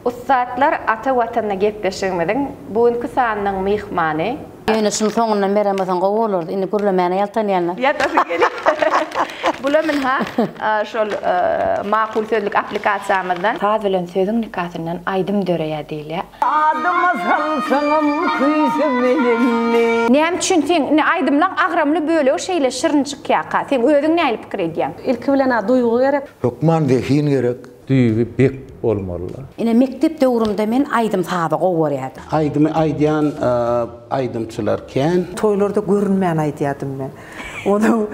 Ustadlar ata vatanına gepleşmeden bugünkü sanynyň mehmany. Ýöneşim soňundan beremesen gowy bolardy. Indi gürlemäne ýaltanýarlar. Ýatasy gelip. Bulamyn ha şol makul sözlük aplikasiýamyzdan saz bilen sözüň nikahyndan aýdym döreýär diýilýär. Adıma salsaňam küýse bilenli. Näme üçin sen aýdymlaň agramly böle o şeýle şirin çykýaka. Sen özüň näme pikir edýän? İlki bilen duygu gerek. Hukman dehin gerek. Düýbi bek bolmaly. Ine mekdep döwründe men aýdym taby gowy berýärdi. Aydymy aýdýan aýdymçylarken Toylarda görünmeýän aýdýadym men. Onu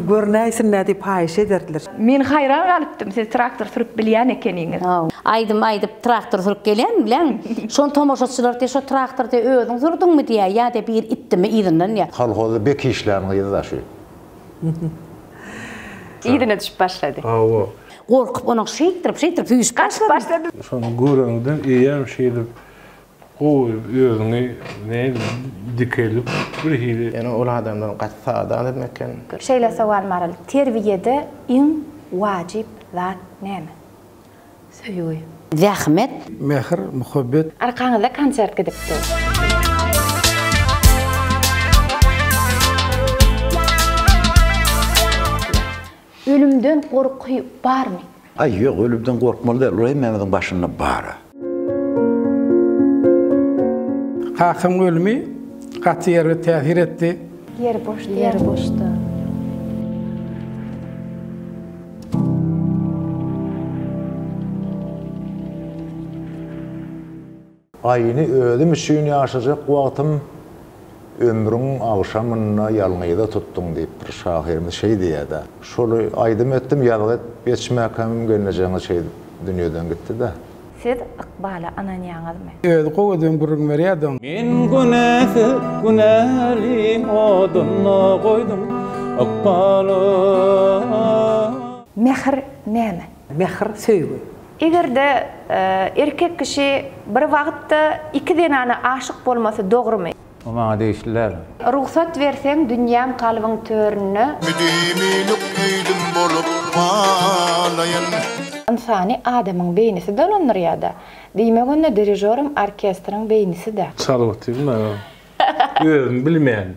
görnäýsin näde paýş ederdiler. Men hayran galypdym. Siz traktor sürüp bilýän ekeniňiz. Aýdym aýdyp traktor sürüp gelýän bilen. Şon tomoşaçylar de şo traktorda özüň sürdüňmi diýär, ýa-da bir itdimi ýerinden ýa. Kolhozy bek işlerini ýyzaşy. Ýerine düşüp başlady. Awa. Gorkup onu şeýtirip üýüş başlady. Şonu görüňden eýär şeýle gowy özüňi näme dikelip bir hili. ýani ol adamdan gatsa demeken. Şeýle sowal maral. Terbiýede iň wajib zat näme? Söýüň. Zähmet, Mehr, muhabbet. Arkaňyzda konsert gidipdi. Ölümden korky barmy? Ay ýok, ölümden gorkmaly däl. Ol hemmemiziň başyna bara. Hakym ölümi gaty ýere täsir etdi. Yer boşda. Aýyny özüm üçin ýaşajak wagtym ömrüň agşamyna ýalňyda tutduň diýip bir şahyrymyz şey diýär-de. Şoly aýdym etdim, ýalgyt geçmäkämim gelnejeňi şey dünýeden gitdi-de. Siz Iqbala ananýaňyzmy? Öz gowadan gurrun berýärdim. Men günäli oduny goýdum Iqbala. Mehr näme? Mehr söýgü. Egerde erkek kişi bir wagtda iki denany aşyk bolmasy dogrymy? Maňa diýişler. Ruhsat berseň dünýäm kalbyň törüne Müdimilik üýdüm bolup balayan. insany adamyň beýnisi dolanýar ýa-da. Diýmegende dirijörüm orkestrň beýnisi de. Çalyp otyrma. Özüm bilmeýän.